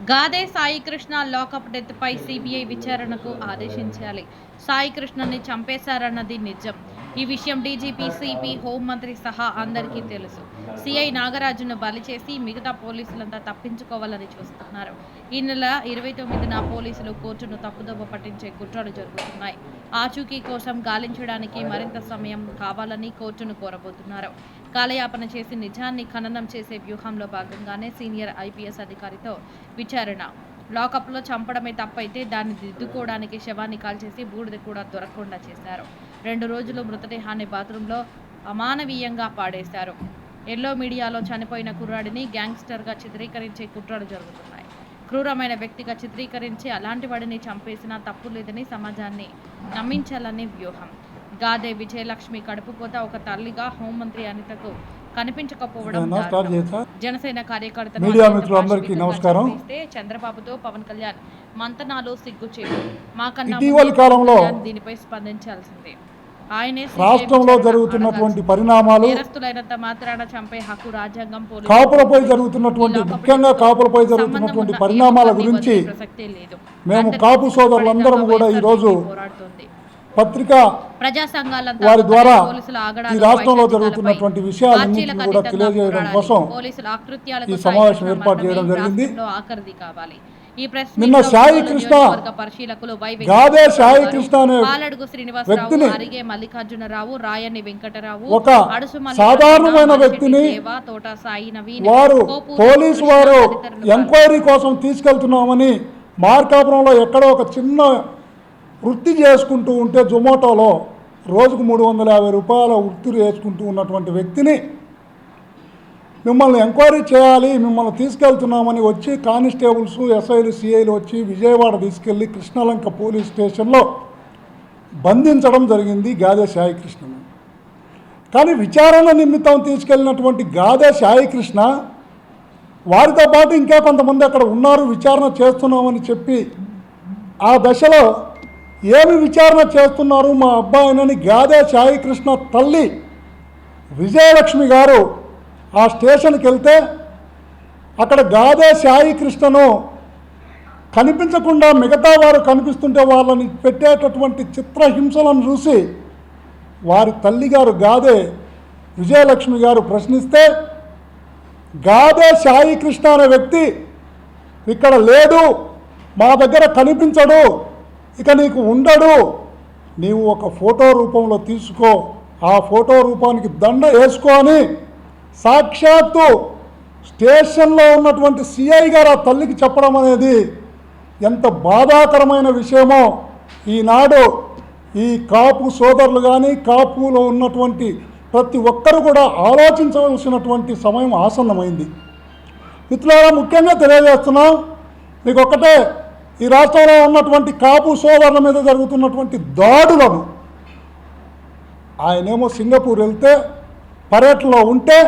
Gade Saikrishna lockup డెత్పై CBI విచారణకు ఆదేశించాలి. సాయికృష్ణని చంపేశారన్నది నిజం. ఈ విషయం డీజీపీ, సిపి, హోంమంత్రి సహా అందరికీ తెలుసు. సిఐ నాగరాజును బలి చేసి మిగతా పోలీసులంతా తప్పించుకోవాలని చూస్తున్నారు. ఈ నెల 29న పోలీసులు కోర్టును తప్పుదోవ పట్టించే కుట్రలు జరుగుతున్నాయి. ఆచూకీ కోసం గాలించడానికి మరింత సమయం కావాలని కోర్టును కోరబోతున్నారు. కాలయాపన చేసి నిజాన్ని ఖననం చేసే వ్యూహంలో భాగంగానే సీనియర్ ఐపీఎస్ అధికారితో విచారణ. లాకప్లో చంపడమే తప్పైతే దాన్ని దిద్దుకోవడానికి శవాన్ని కాల్చేసి బూడిద కూడా దొరకకుండా చేశారు. 2 రోజులు మృతదేహాన్ని బాత్రూంలో అమానవీయంగా పాడేశారు. ఎల్లో మీడియాలో చనిపోయిన కుర్రాడిని గ్యాంగ్స్టర్గా చిత్రీకరించే కుట్రలు జరుగుతున్నాయి. క్రూరమైన వ్యక్తిగా చిత్రీకరించి అలాంటి వాడిని చంపేసినా తప్పు లేదని సమాజాన్ని నమ్మించాలని వ్యూహం. గాదే విజయలక్ష్మి కడుపుకోత ఒక తల్లిగా హోంమంత్రి అనితకు కనిపించకపోవడం జనసేన కార్యకర్తలు చంద్రబాబుతో పవన్ కళ్యాణ్ మంతనాలు సిగ్గుచేటు. మాకన్నా దీనిపై స్పందించాల్సిందే. ఆయనే రాష్ట్రంలో జరుగుతున్నటువంటి పరిణామాలు, నేరస్తులైనంత మాత్రాన చంపే హక్కు రాజ్యాంగం, కాపులపై జరుగుతున్నటువంటి ముఖ్యంగా కాపులపై జరుగుతున్నటువంటి పరిణామాల గురించి మేము కాపు సోదరులందరం కూడా ఈరోజు పత్రికా వారి ద్వారా ఈ రాష్ట్రంలో జరుగుతున్నటువంటి విషయాలన్నింటినీ కూడా తెలియజేయడం కోసం ఈ సమావేశం ఏర్పాటు చేయడం జరిగింది. నిన్న సాయి కృష్ణ, గాదే సాయి కృష్ణ అనే వ్యక్తిని, ఒక సాధారణమైన వ్యక్తిని వారు పోలీసు వారు ఎంక్వైరీ కోసం తీసుకెళ్తున్నామని మార్కాపురంలో ఎక్కడో ఒక చిన్న వృత్తి చేసుకుంటూ ఉంటే జొమాటోలో రోజుకు 350 రూపాయల వృత్తి చేసుకుంటూ ఉన్నటువంటి వ్యక్తిని మిమ్మల్ని ఎంక్వైరీ చేయాలి, మిమ్మల్ని తీసుకెళ్తున్నామని వచ్చి కానిస్టేబుల్స్, ఎస్ఐలు, సిఐలు వచ్చి విజయవాడ తీసుకెళ్ళి కృష్ణలంక పోలీస్ స్టేషన్లో బంధించడం జరిగింది గాదే సాయికృష్ణను. కానీ విచారణ నిమిత్తం తీసుకెళ్ళినటువంటి గాదే సాయికృష్ణ వారితో పాటు ఇంకా కొంతమంది అక్కడ ఉన్నారు, విచారణ చేస్తున్నామని చెప్పి ఆ దశలో ఏమి విచారణ చేస్తున్నారు మా అబ్బాయినని గాదే సాయికృష్ణ తల్లి విజయలక్ష్మి గారు ఆ స్టేషన్కి వెళ్తే అక్కడ గాదే సాయికృష్ణను కనిపించకుండా మిగతా వారు కనిపిస్తుంటే వాళ్ళని పెట్టేటటువంటి చిత్రహింసలను చూసి వారి తల్లిగారు గాదే విజయలక్ష్మి గారు ప్రశ్నిస్తే, గాదే సాయికృష్ణ అనే వ్యక్తి ఇక్కడ లేడు, మా దగ్గర కనిపించడు, ఇక నీకు ఉండడు, నీవు ఒక ఫోటో రూపంలో తీసుకో, ఆ ఫోటో రూపానికి దండ వేసుకొని సాక్షాత్తు స్టేషన్లో ఉన్నటువంటి సిఐ గారు ఆ తల్లికి చెప్పడం అనేది ఎంత బాధాకరమైన విషయమో ఈనాడు ఈ కాపు సోదరులు కానీ కాపులో ఉన్నటువంటి ప్రతి ఒక్కరు కూడా ఆలోచించవలసినటువంటి సమయం ఆసన్నమైంది. మిత్రులారా, ముఖ్యంగా తెలియజేస్తున్నాం, మీకు ఒక్కటే, ఈ రాష్ట్రంలో ఉన్నటువంటి కాపు సోదరుల మీద జరుగుతున్నటువంటి దాడులను, ఆయనేమో సింగపూర్ వెళ్తే పర్యటనలో ఉంటే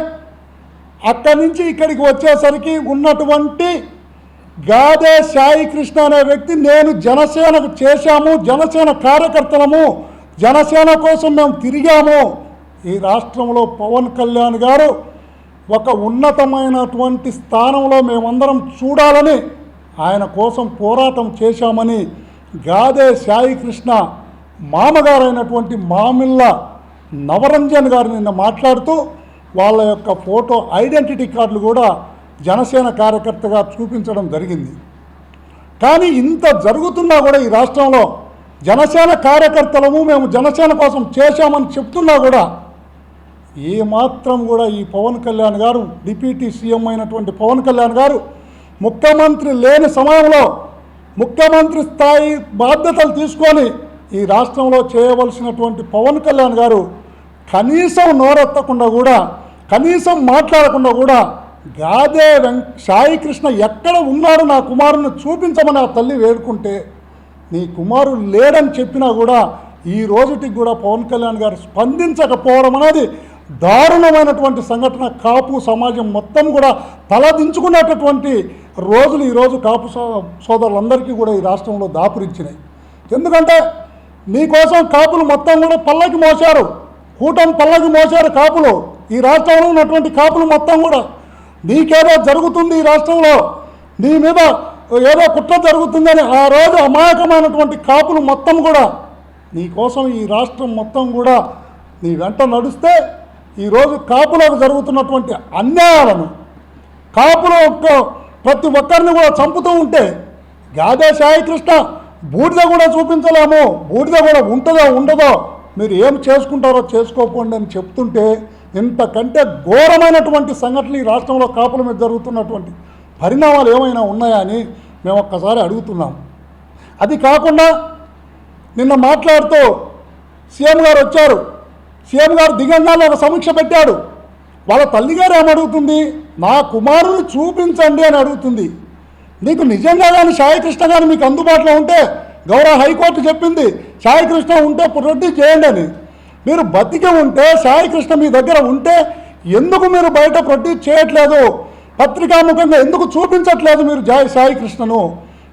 అక్కడి నుంచి ఇక్కడికి వచ్చేసరికి ఉన్నటువంటి గాదే సాయికృష్ణ అనే వ్యక్తి, నేను జనసేనకు చేశాము, జనసేన కార్యకర్తలము, జనసేన కోసం మేము తిరిగాము, ఈ రాష్ట్రంలో పవన్ కళ్యాణ్ గారు ఒక ఉన్నతమైనటువంటి స్థానంలో మేమందరం చూడాలని ఆయన కోసం పోరాటం చేశామని గాదే సాయికృష్ణ మామగారైనటువంటి మామిళ్ళ నవరంజన్ గారు నిన్న మాట్లాడుతూ వాళ్ళ యొక్క ఫోటో ఐడెంటిటీ కార్డులు కూడా జనసేన కార్యకర్తగా చూపించడం జరిగింది. కానీ ఇంత జరుగుతున్నా కూడా ఈ రాష్ట్రంలో జనసేన కార్యకర్తలము, మేము జనసేన కోసం చేశామని చెప్తున్నా కూడా ఏమాత్రం కూడా ఈ పవన్ కళ్యాణ్ గారు, డిప్యూటీ సీఎం అయినటువంటి పవన్ కళ్యాణ్ గారు ముఖ్యమంత్రి లేని సమయంలో ముఖ్యమంత్రి స్థాయి బాధ్యతలు తీసుకొని ఈ రాష్ట్రంలో చేయవలసినటువంటి పవన్ కళ్యాణ్ గారు కనీసం నోరెత్తకుండా కూడా, కనీసం మాట్లాడకుండా కూడా గాదే సాయికృష్ణ ఎక్కడ ఉన్నాడు, నా కుమారుని చూపించమని ఆ తల్లి వేడుకుంటే నీ కుమారుడు లేడని చెప్పినా కూడా ఈ రోజుటికి కూడా పవన్ కళ్యాణ్ గారు స్పందించకపోవడం అనేది దారుణమైనటువంటి సంఘటన. కాపు సమాజం మొత్తం కూడా తలదించుకునేటటువంటి రోజులు ఈరోజు కాపు సోదరులందరికీ కూడా ఈ రాష్ట్రంలో దాపురించినాయి. ఎందుకంటే మీకోసం కాపులు మొత్తం కూడా పల్లకి మోశారు, కూటమి పల్లకి మోశారు కాపులు. ఈ రాష్ట్రంలో ఉన్నటువంటి కాపులు మొత్తం కూడా నీకేదో జరుగుతుంది ఈ రాష్ట్రంలో, నీ మీద ఏదో కుట్ర జరుగుతుందని ఆ రోజు అమాయకమైనటువంటి కాపులు మొత్తం కూడా నీకోసం ఈ రాష్ట్రం మొత్తం కూడా నీ వెంట నడుస్తే ఈరోజు కాపులకు జరుగుతున్నటువంటి అన్యాయాలను కాపుల ప్రతి ఒక్కరిని కూడా చంపుతూ ఉంటే గాదే సాయికృష్ణ బూడిద కూడా చూపించలేము, బూడిద కూడా ఉంటుందో ఉండదో మీరు ఏం చేసుకుంటారో చేసుకోకండి అని చెప్తుంటే ఇంతకంటే ఘోరమైనటువంటి సంఘటనలు ఈ రాష్ట్రంలో కాపుల మీద జరుగుతున్నటువంటి పరిణామాలు ఏమైనా ఉన్నాయా అని మేము ఒక్కసారి అడుగుతున్నాం. అది కాకుండా నిన్న మాట్లాడుతూ సీఎం గారు వచ్చారు, సీఎం గారు దిగంగానే ఒక సమీక్ష పెట్టాడు. వాళ్ళ తల్లిగారు ఏమడుగుతుంది, నా కుమారుని చూపించండి అని అడుగుతుంది. నీకు నిజంగా కానీ సాయికృష్ణ కానీ మీకు అందుబాటులో ఉంటే గౌరవ హైకోర్టు చెప్పింది సాయికృష్ణ ఉంటే ప్రొడ్యూస్ చేయండి అని. మీరు బతికి ఉంటే సాయికృష్ణ మీ దగ్గర ఉంటే ఎందుకు మీరు బయట ప్రొడ్యూస్ చేయట్లేదు, పత్రికాముఖంగా ఎందుకు చూపించట్లేదు మీరు సాయికృష్ణను?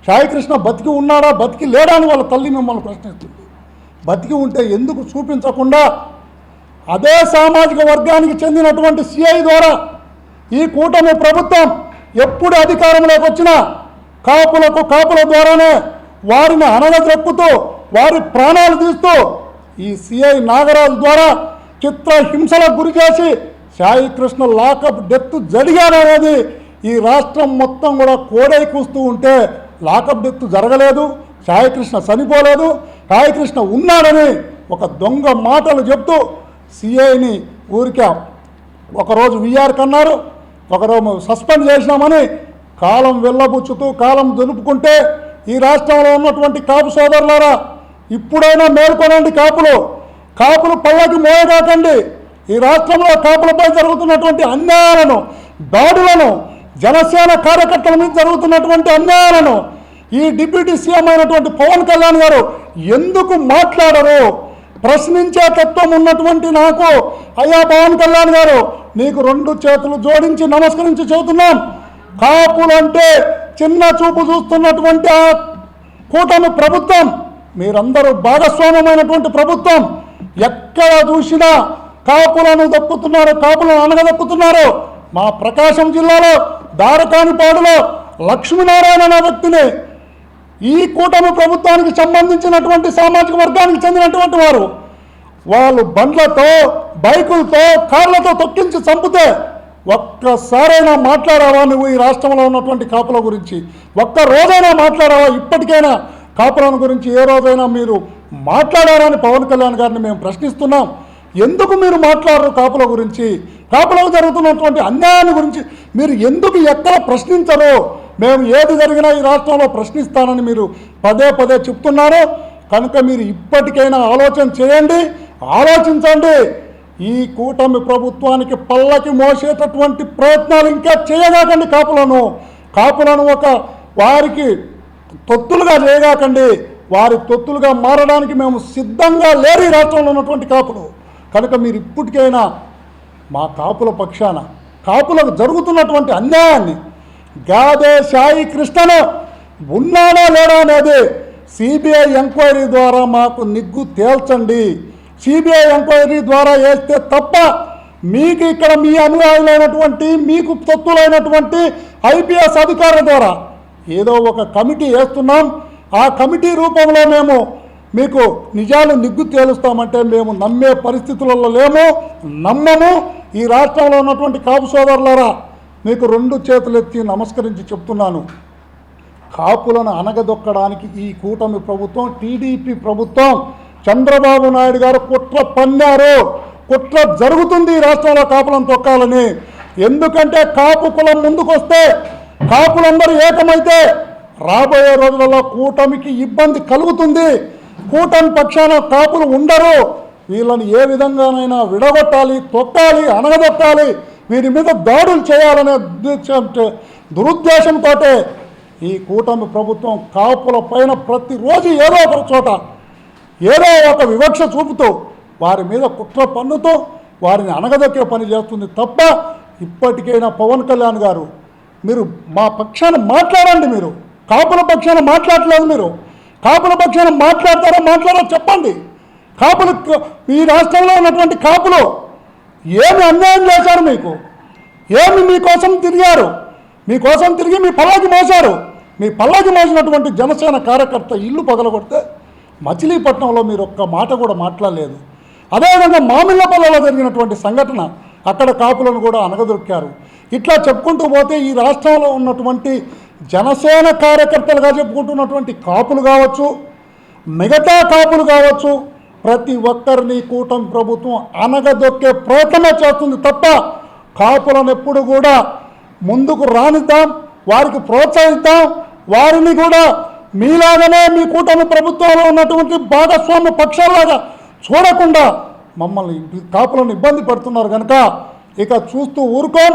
సాయికృష్ణ బతికి ఉన్నాడా బతికి లేడా అని వాళ్ళ తల్లి మిమ్మల్ని ప్రశ్నిస్తుంది. బతికి ఉంటే ఎందుకు చూపించకుండా అదే సామాజిక వర్గానికి చెందినటువంటి సిఐ ద్వారా ఈ కూటమి ప్రభుత్వం ఎప్పుడు అధికారంలోకి వచ్చినా కాపుల ద్వారానే వారిని అనగదొక్కుతూ వారి ప్రాణాలు తీస్తూ ఈ సిఐ నాగరాజు ద్వారా చిత్రహింసలకు గురి చేసి సాయికృష్ణ లాకప్ డెత్ జరిగాననేది ఈ రాష్ట్రం మొత్తం కూడా కోడై కూస్తూ ఉంటే లాకప్ డెత్ జరగలేదు, సాయికృష్ణ చనిపోలేదు, సాయికృష్ణ ఉన్నాడని ఒక దొంగ మాటలు చెప్తూ సిఐని ఊరికే ఒకరోజు విఆర్ కన్నారు, ఒకరోజు సస్పెండ్ చేసినామని కాలం వెళ్ళబుచ్చుతూ కాలం దులుపుకుంటే ఈ రాష్ట్రంలో ఉన్నటువంటి కాపు సోదరులారా ఇప్పుడైనా మేల్కొనండి. కాపులు పళ్ళకి మోయగాకండి. ఈ రాష్ట్రంలో కాపులపై జరుగుతున్నటువంటి అన్యాయాలను, దాడులను, జనసేన కార్యకర్తల మీద జరుగుతున్నటువంటి అన్యాయాలను ఈ డిప్యూటీ సీఎం అయినటువంటి పవన్ కళ్యాణ్ గారు ఎందుకు మాట్లాడరు? ప్రశ్నించే తత్వం ఉన్నటువంటి నాకు అయ్యా పవన్ కళ్యాణ్ గారు నీకు 2 చేతులు జోడించి నమస్కరించి చెబుతున్నాం. కాపులంటే చిన్న చూపు చూస్తున్నటువంటి ఆ కూటమి ప్రభుత్వం, మీరందరూ భాగస్వామ్యమైనటువంటి ప్రభుత్వం, ఎక్కడ చూసినా కాపులను దప్పుతున్నారు, కాపులను అనగదప్పుతున్నారు. మా ప్రకాశం జిల్లాలో దారకానిపాడులో లక్ష్మీనారాయణ అనే వ్యక్తిని ఈ కూటమి ప్రభుత్వానికి సంబంధించినటువంటి సామాజిక వర్గానికి చెందినటువంటి వారు వాళ్ళు బండ్లతో, బైకులతో, కార్లతో తొక్కించి చంపితే ఒక్కసారైనా మాట్లాడావా నువ్వు ఈ రాష్ట్రంలో ఉన్నటువంటి కాపుల గురించి? ఒక్క రోజైనా మాట్లాడావా? ఇప్పటికైనా కాపులను గురించి ఏ రోజైనా మీరు మాట్లాడారని పవన్ కళ్యాణ్ గారిని మేము ప్రశ్నిస్తున్నాం. ఎందుకు మీరు మాట్లాడరు కాపుల గురించి? కాపులకు జరుగుతున్నటువంటి అన్యాయాన్ని గురించి మీరు ఎందుకు ఎక్కడ ప్రశ్నించరు? మేము ఏది జరిగినా ఈ రాష్ట్రంలో ప్రశ్నిస్తానని మీరు పదే చెప్తున్నారు. కనుక మీరు ఇప్పటికైనా ఆలోచన చేయండి, ఆలోచించండి. ఈ కూటమి ప్రభుత్వానికి పల్లకి మోసేటటువంటి ప్రయత్నాలు ఇంకా చేయగాకండి. కాపులను ఒక వారికి తొత్తులుగా చేయగాకండి. వారి తొత్తులుగా మారడానికి మేము సిద్ధంగా లేరు ఈ రాష్ట్రంలో ఉన్నటువంటి కాపులు. కనుక మీరు ఇప్పటికైనా మా కాపుల పక్షాన కాపులకు జరుగుతున్నటువంటి అన్యాయాన్ని, గాదే సాయికృష్ణను ఉన్నాడా లేడా అనేది సిబిఐ ఎంక్వైరీ ద్వారా మాకు నిగ్గు తేల్చండి. సిబిఐ ఎంక్వైరీ ద్వారా వేస్తే తప్ప మీకు ఇక్కడ మీ అనుయాయులైనటువంటి, మీకు తొత్తులైనటువంటి ఐపీఎస్ అధికారుల ద్వారా ఏదో ఒక కమిటీ వేస్తున్నాం. ఆ కమిటీ రూపంలో మేము మీకు నిజాలు నిగ్గు తేలుస్తామంటే మేము నమ్మే పరిస్థితులలో లేము, నమ్మము. ఈ రాష్ట్రంలో ఉన్నటువంటి కాపు సోదరులారా మీకు 2 చేతులెత్తి నమస్కరించి చెప్తున్నాను. కాపులను అనగదొక్కడానికి ఈ కూటమి ప్రభుత్వం, టీడీపీ ప్రభుత్వం, చంద్రబాబు నాయుడు గారు కుట్ర పన్నారు. కుట్ర జరుగుతుంది ఈ రాష్ట్రంలో కాపులను తొక్కాలని. ఎందుకంటే కాపు కులం ముందుకొస్తే, కాపులందరూ ఏకమైతే రాబోయే రోజులలో కూటమికి ఇబ్బంది కలుగుతుంది. కూటమి పక్షాన కాపులు ఉండరు. వీళ్ళని ఏ విధంగానైనా విడగొట్టాలి, తొక్కాలి, అనగదొక్కాలి, వీరి మీద దాడులు చేయాలనే దురుద్దేశంతో ఈ కూటమి ప్రభుత్వం కాపుల పైన ప్రతిరోజు ఏదో ఒక చోట ఏదో ఒక వివక్ష చూపుతూ వారి మీద కుట్ర పన్నుతూ వారిని అనగదొక్కే పని చేస్తుంది తప్ప ఇప్పటికైనా పవన్ కళ్యాణ్ గారు మీరు మా పక్షాన మాట్లాడండి. మీరు కాపుల పక్షాన మాట్లాడలేదు. మీరు కాపుల పక్షాన మాట్లాడతారో చెప్పండి. కాపులు ఈ రాష్ట్రంలో ఉన్నటువంటి కాపులు ఏమి అన్యాయం చేశారు? మీకు ఏమి మీకోసం తిరిగారు? మీకోసం తిరిగి మీ పల్లకి మోసారు. మీ పల్లాకి మోసినటువంటి జనసేన కార్యకర్త ఇల్లు పగలగొడితే మచిలీపట్నంలో మీరు ఒక్క మాట కూడా మాట్లాడలేదు. అదేవిధంగా మామిళ్ళపల్లిలో జరిగినటువంటి సంఘటన, అక్కడ కాపులను కూడా అనగదొక్కారు. ఇట్లా చెప్పుకుంటూ పోతే ఈ రాష్ట్రంలో ఉన్నటువంటి జనసేన కార్యకర్తలుగా చెప్పుకుంటున్నటువంటి కాపులు కావచ్చు, మిగతా కాపులు కావచ్చు, ప్రతి ఒక్కరిని కూటమి ప్రభుత్వం అనగదొక్కే ప్రయత్నమే చేస్తుంది తప్ప కాపులను ఎప్పుడు కూడా ముందుకు రానిద్దాం, వారికి ప్రోత్సహిద్దాం, వారిని కూడా మీలాగనే మీ కూటమి ప్రభుత్వంలో ఉన్నటువంటి భాగస్వామ్య పక్షాలాగా చూడకుండా మమ్మల్ని కాపులను ఇబ్బంది పడుతున్నారు కనుక ఇక చూస్తూ ఊరుకోం.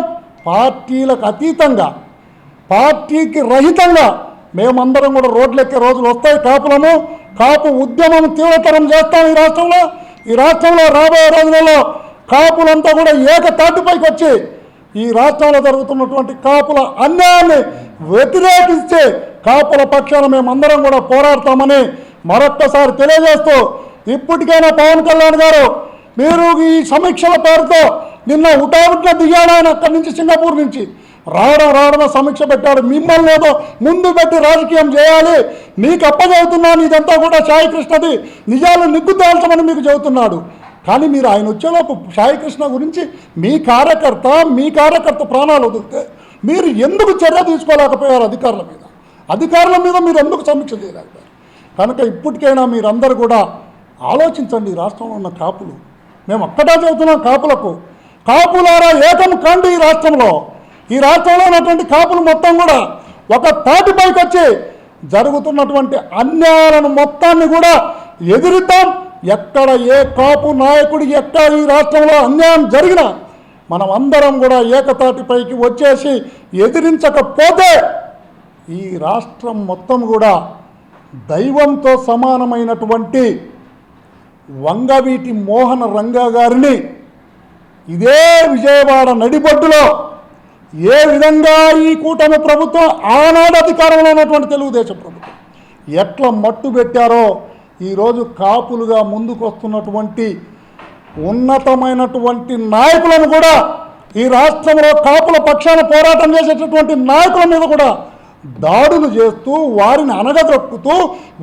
పార్టీలకు అతీతంగా, పార్టీకి రహితంగా మేమందరం కూడా రోడ్లెక్కే రోజులు వస్తాయి. కాపు ఉద్యమం తీవ్రతరం చేస్తాం. ఈ రాష్ట్రంలో రాబోయే రోజులలో కాపులంతా కూడా ఏకతాటిపైకి వచ్చి ఈ రాష్ట్రంలో జరుగుతున్నటువంటి కాపుల అన్యాయాన్ని వ్యతిరేకిస్తే కాపుల పక్షాన మేమందరం కూడా పోరాడతామని మరొక్కసారి తెలియజేస్తూ, ఇప్పటికైనా పవన్ కళ్యాణ్ గారు మీరు ఈ సమీక్షల పేరుతో నిన్న ఉటావుట్ల దిగాడు ఆయన అక్కడి నుంచి, సింగపూర్ నుంచి రావడం సమీక్ష పెట్టాడు. మిమ్మల్ని ఏదో ముందు పెట్టి రాజకీయం చేయాలి, మీకు అప్పచెబుతున్నాను ఇదంతా కూడా సాయి కృష్ణది, నిజాలు నిగ్గు తేల్చమని మీకు చెబుతున్నాడు. కానీ మీరు ఆయన వచ్చేలోపు సాయి కృష్ణ గురించి మీ కార్యకర్త ప్రాణాలు వదిలితే మీరు ఎందుకు చర్య తీసుకోలేకపోయారు? అధికారుల మీద మీరు ఎందుకు సమీక్ష చేయలేకపోయారు? కనుక ఇప్పటికైనా మీరందరూ కూడా ఆలోచించండి. రాష్ట్రంలో ఉన్న కాపులు, మేము అక్కడా చెబుతున్నాం కాపులారా ఏకం కండి. ఈ రాష్ట్రంలో ఉన్నటువంటి కాపులు మొత్తం కూడా ఒక తాటిపైకి వచ్చి జరుగుతున్నటువంటి అన్యాయాలను మొత్తాన్ని కూడా ఎదిరిద్దాం. ఎక్కడ ఏ కాపు నాయకుడికి ఎక్కడ ఈ రాష్ట్రంలో అన్యాయం జరిగినా మనం అందరం కూడా ఏకతాటిపైకి వచ్చేసి ఎదిరించకపోతే ఈ రాష్ట్రం మొత్తం కూడా దైవంతో సమానమైనటువంటి వంగవీటి మోహన రంగా గారిని ఇదే విజయవాడ నడిబొడ్డులో ఏ విధంగా ఈ కూటమి ప్రభుత్వం ఆనాడు అధికారంలో ఉన్నటువంటి తెలుగుదేశం ప్రభుత్వం ఎట్లా మట్టు పెట్టారో ఈరోజు కాపులుగా ముందుకు వస్తున్నటువంటి ఉన్నతమైనటువంటి నాయకులను కూడా ఈ రాష్ట్రంలో కాపుల పక్షాన పోరాటం చేసేటటువంటి నాయకుల మీద కూడా దాడులు చేస్తూ వారిని అనగదొక్కుతూ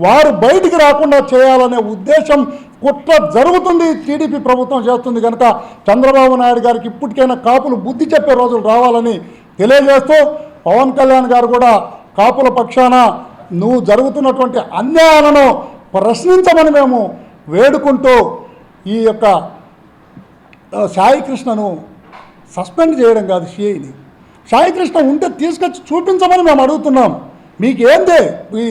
వారు బయటికి రాకుండా చేయాలనే ఉద్దేశం కుట్ర జరుగుతుంది, టీడీపీ ప్రభుత్వం చేస్తుంది. కనుక చంద్రబాబు నాయుడు గారికి ఇప్పటికైనా కాపులు బుద్ధి చెప్పే రోజులు రావాలని తెలియజేస్తూ, పవన్ కళ్యాణ్ గారు కూడా కాపుల పక్షాన నువ్వు జరుగుతున్నటువంటి అన్యాయాలను ప్రశ్నించమని మేము వేడుకుంటూ ఈ యొక్క సాయి కృష్ణను సస్పెండ్ చేయడం కాదు, సిఐని సాయి కృష్ణ ఉంటే తీసుకొచ్చి చూపించమని మేము అడుగుతున్నాం. మీకేందే ఈ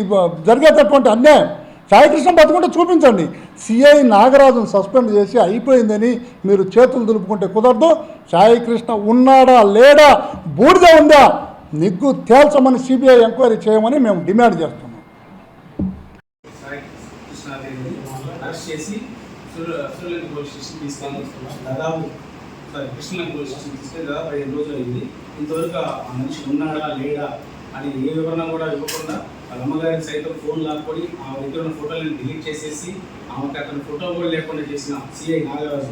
జరిగేటటువంటి అన్యాయం? సాయి కృష్ణ బతుకుంటే చూపించండి. సిఐ నాగరాజును సస్పెండ్ చేసి అయిపోయిందని మీరు చేతులు దులుపుకుంటే కుదరదు. సాయి కృష్ణ ఉన్నాడా లేడా, బూడిద ఉందా, నిగ్గు తేల్చమని సిబిఐ ఎంక్వైరీ చేయమని మేము డిమాండ్ చేస్తున్నాం. కృష్ణ పోలీస్ స్టేషన్ తీసుకెళ్ళి దాదాపు 5 రోజులు అయింది. ఇంతవరకు ఆ మనిషి ఉన్నాడా లేడా అని ఏ వివరణ కూడా ఇవ్వకుండా వాళ్ళ అమ్మగారికి సైతం ఫోన్ లాక్కొని ఆ దగ్గర ఉన్న ఫోటోలను డిలీట్ చేసేసి ఆమెకు అతని ఫోటో కూడా లేకుండా చేసిన సిఐ నాగరాజు,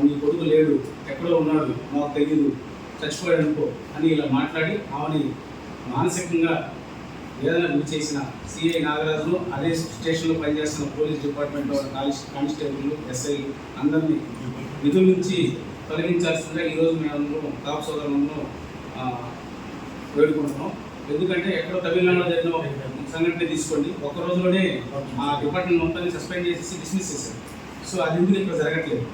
నీ కొడుకు లేడు, ఎక్కడో ఉన్నాడు, మాకు తెలియదు, చచ్చిపోయాడు అనుకో అని ఇలా మాట్లాడి ఆమెని మానసికంగా ఏదైనా గురి చేసిన సిఐ నాగరాజును, అదే స్టేషన్లో పనిచేస్తున్న పోలీస్ డిపార్ట్మెంట్లో కానిస్టేబుల్, ఎస్ఐలు అందరినీ విధుల నుంచి తొలగించాల్సిందిగా ఈరోజు మేము కాపు సోదరులను వేడుకుంటున్నాం. ఎందుకంటే ఎక్కడో తమిళనాడులో జరిగిన సంఘటన తీసుకోండి, ఒక్క రోజులోనే ఆ డిపార్ట్మెంట్ మొత్తాన్ని సస్పెండ్ చేసేసి డిస్మిస్ చేశారు. సో అది ఎందుకు ఇక్కడ జరగట్లేదు?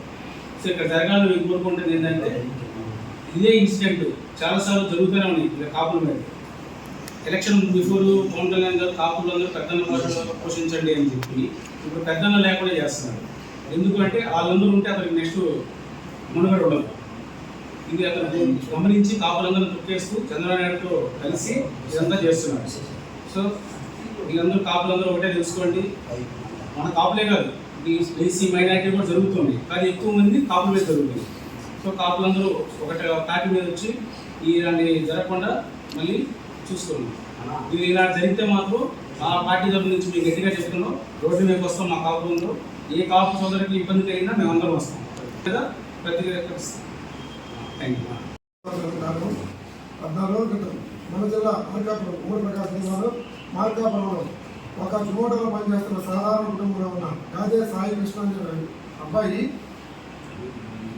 సో ఇక్కడ జరగాలని మేము కోరుకుంటుంది ఏంటంటే, ఇదే ఇన్సిడెంట్ చాలాసార్లు జరుగుతూనే ఉన్నాయి ఇలా కాపుల మీద. ఎలక్షన్ బిఫోర్ పవన్ కళ్యాణ్ గారు కాపులందరూ పెద్దన్న పోషించండి అని చెప్పి ఇప్పుడు పెద్దన్న లేకుండా చేస్తున్నారు. ఎందుకంటే వాళ్ళందరూ ఉంటే అతనికి నెక్స్ట్ మనుగడ ఉండదు. ఇది అతను గమనించి కాపులందరూ తొక్కేస్తూ చంద్రబాబు నాయుడుతో కలిసి ఇదంతా చేస్తున్నారు. సో వీళ్ళందరూ కాపులందరూ ఒకటే తెలుసుకోండి, మన కాపులే కాదు ఈ బీసీ మైనారిటీ కూడా జరుగుతుంది, కానీ ఎక్కువ మంది కాపుల మీద జరుగుతుంది. సో కాపులందరూ ఒకటి తాటి మీద వచ్చి ఇలాంటి జరగకుండా మళ్ళీ చూసుకోండి. ఇది ఇలా జరిగితే మాత్రం ఆ పార్టీ తరఫు నుంచి మేము గట్టిగా చెప్తున్నాం, రోడ్డు మీదకి వస్తాం. మా కాపులందరూ ఏ కాపు సోదరికి ఇబ్బంది కలిగినా మేము అందరం వస్తాం లేదా ప్రతిక్రియ. Thank you. 14 రోజుల క్రితం మన జిల్లా మార్కాపురం ఉమ్మడి ప్రకాశం జిల్లాలో మార్కాపురంలో ఒక చుమోటలో పనిచేస్తున్న సాధారణ కుటుంబంలో ఉన్న గాదే సాయి కృష్ణ అనే అబ్బాయి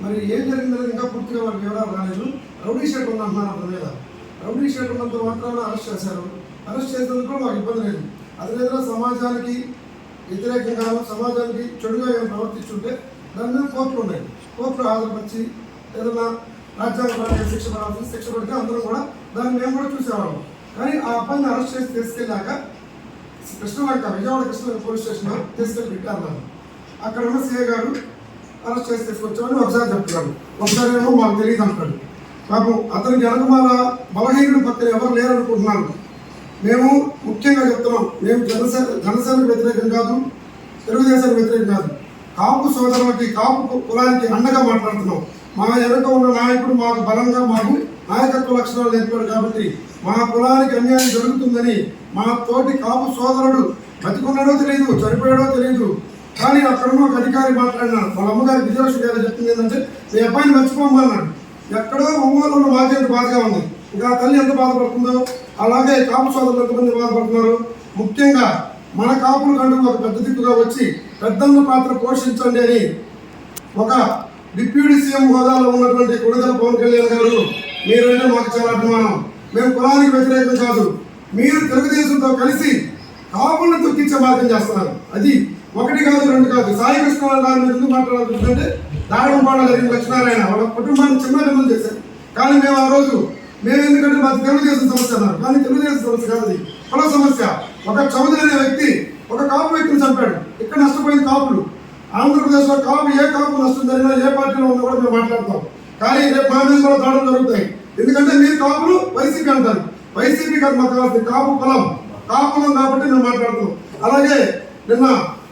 మరి ఏం జరిగిందని ఇంకా పూర్తిగా వాళ్ళకి వివరాలు రాలేదు. రౌడీ షీట్ ఉందంటున్నారు అతని మీద. రౌడీ షీట్ ఉన్నంత మాత్రాన అరెస్ట్ చేశారు. అరెస్ట్ చేసినందుకు కూడా మాకు ఇబ్బంది లేదు. అదేవిధంగా సమాజానికి వ్యతిరేకంగా సమాజానికి చెడుగా ఏమైనా ప్రవర్తించుంటే దాని మీద కోర్టులు ఉన్నాయి. కోర్టులో హాజరుపరిచి ఏదైనా రాజ్యాంగపరంగా శిక్ష పడాల్సి శిక్ష పడితే అందరూ కూడా దాన్ని మేము కూడా చూసేవాళ్ళం. కానీ ఆ అబ్బాయిని అరెస్ట్ చేసి తీసుకెళ్ళాక కృష్ణలంక విజయవాడ కృష్ణలంక పోలీస్ స్టేషన్లో తీసుకెళ్ళి పెట్టారు. అక్కడ ఉన్న సిఐ గారు అరెస్ట్ చేసి తీసుకొచ్చామని ఒకసారి చెప్తున్నాడు, ఒకసారి ఏమో మాకు తెలియదు అంటాడు. పాపం అతనికి వెనకమాల బలహీనుడు పక్కన ఎవరు లేరనుకుంటున్నారు. మేము ముఖ్యంగా చెప్తున్నాం, మేము జనసేనకు వ్యతిరేకం కాదు, తెలుగుదేశానికి వ్యతిరేకం కాదు. కాపు సోదరులకి కాపు కులానికి అండగా మాట్లాడుతున్నాం. మా వెనుక ఉన్న నాయకుడు మాకు బలంగా మాకు నాయకత్వ లక్షణాలు నేర్పాడు కాబట్టి మా కులానికి అన్యాయం జరుగుతుందని మా తోటి కాపు సోదరుడు బతికున్నాడో తెలియదు, చనిపోయాడో తెలియదు. కానీ అక్కడున్న ఒక అధికారి మాట్లాడినాడు. వాళ్ళ అమ్మగారి విజయలక్ష్మి గారు చెప్తుంది ఏంటంటే మీ అబ్బాయిని మర్చిపోమన్నాడు. ఎక్కడో ఒంగోలు ఉన్న మాకు ఎంత బాధగా ఉంది. ఇంకా తల్లి ఎంత బాధపడుతుందో అలాగే కాపు సోదరులు ఎంతమంది బాధపడుతున్నారు. ముఖ్యంగా మన కాపుల కంటూ ఒక పెద్ద దిక్కుగా వచ్చి పెద్దన్న పాత్ర పోషించండి అని ఒక డిప్యూటీ సీఎం హోదాలో ఉన్నటువంటి కొడుదల పవన్ కళ్యాణ్ గారు మీరంటే మాకు చాలా అభిమానం. మేము కులానికి వ్యతిరేకం కాదు, మీరు తెలుగుదేశంతో కలిసి కాపులను తొక్కించే మార్గం చేస్తున్నారు. అది ఒకటి కాదు, రెండు కాదు. సాయి కృష్ణ గారి మీద ఎందుకు మాట్లాడాలంటే దారుణపాడ జరిగిన లక్ష్మీనారాయణ వాళ్ళ కుటుంబాన్ని చిన్న విమలు చేశారు. కానీ మేము ఆ రోజు ఎందుకంటే మాది తెలుగుదేశం సమస్య అన్నారు. కానీ తెలుగుదేశం సమస్య కాదు, అది కుల సమస్య. ఒక చౌదరి అనే వ్యక్తి ఒక కాపు వ్యక్తిని చంపాడు. ఇక్కడ నష్టపోయింది కాపులు. ఆంధ్రప్రదేశ్లో కాపు ఏ కాపు నష్టం జరిగినా ఏ పార్టీలో ఉన్నా కూడా మేము మాట్లాడతాం. కానీ రేపు మా మీద కూడా దాడులు జరుగుతాయి. ఎందుకంటే మీరు కాపులు వైసీపీ అంటారు. వైసీపీ కాదు మాకు కావాల్సింది కాపు కులం, కాపులం కాబట్టి మేము మాట్లాడుతాం. అలాగే నిన్న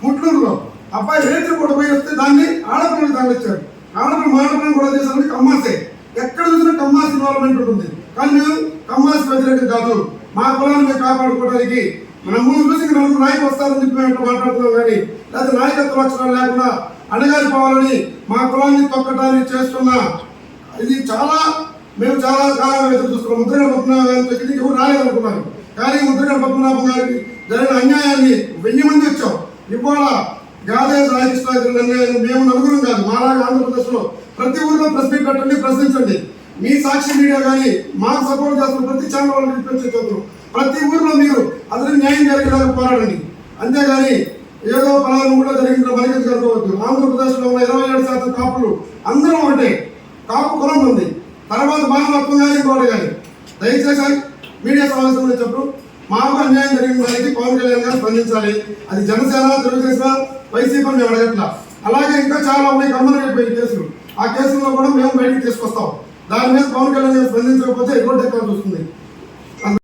ముట్లూరులో అబ్బాయి రేట్లు కూడా పోయి వస్తే దాన్ని ఆడపిల్లలు తగిలిచ్చారు. ఆడపిల్లలు మాడపిల్లలు కూడా చేసామంటే కమ్మాసే. ఎక్కడ చూసినా కమ్మాసి ఇన్వాల్వ్మెంట్ ఉంటుంది. కానీ మేము కమ్మాసి వ్యతిరేకం కాదు. మా కులాన్ని మేము కాపాడుకోవడానికి మన ముందు చూసి నలుగురు నాయకులు వస్తారని చెప్పి మేము మాట్లాడుతున్నాం. కానీ లేకపోతే నాయకత్వ లక్షణాలు లేకుండా అణగారిపోవాలని మా కులాన్ని తొక్కడానికి చేస్తున్న ఇది మేము చాలా కాలంగా ఎదురు చూస్తున్నాం. ముద్రగడ పద్మనాభం గారి ఎవరు రాలేదనుకున్నారు. కానీ ముద్రగడ పద్మనాభం గారికి జరిగిన అన్యాయాన్ని 1000 మంది వచ్చాం. ఇవాళ గాదే సాయి కృష్ణ అన్యాయాన్ని మేము నలుగురం కాదు, మాలాగా ఆంధ్రప్రదేశ్లో ప్రతి ఊరిలో ప్రెస్ మీట్ పెట్టండి, ప్రశ్నించండి. మీ సాక్షి మీడియా కానీ మాకు సపోర్ట్ చేస్తున్న ప్రతి ఛానల్ వాళ్ళని చూస్తున్నాం. ప్రతి ఊరిలో మీరు అతనికి న్యాయం జరిగేలాగా పోరాడండి. అంతేగాని ఏదో ఫలాలు కూడా జరిగిందో మనకి జరగవద్దు. ఆంధ్రప్రదేశ్లో ఉన్న 27% కాపులు అందరం ఒకటే. కాపు కులం ఉంది, తర్వాత మానవత్వం కానీ ఇంకోటి కానీ. దయచేసి మీడియా సమావేశంలో చెప్పు, మాకు అన్యాయం జరిగిన దానికి పవన్ కళ్యాణ్ గారు స్పందించాలి. అది జనసేన, తెలుగుదేశం, వైసీపీ మేము అడగట్లా. అలాగే ఇంకా చాలా ఉన్నాయి కమ్మనైపోయిన కేసులు. ఆ కేసుల్లో కూడా మేము బయటికి తీసుకొస్తాం. దాని మీద పవన్ కళ్యాణ్ గారు స్పందించకపోతే ఎటువంటి ఎక్కడ వస్తుంది.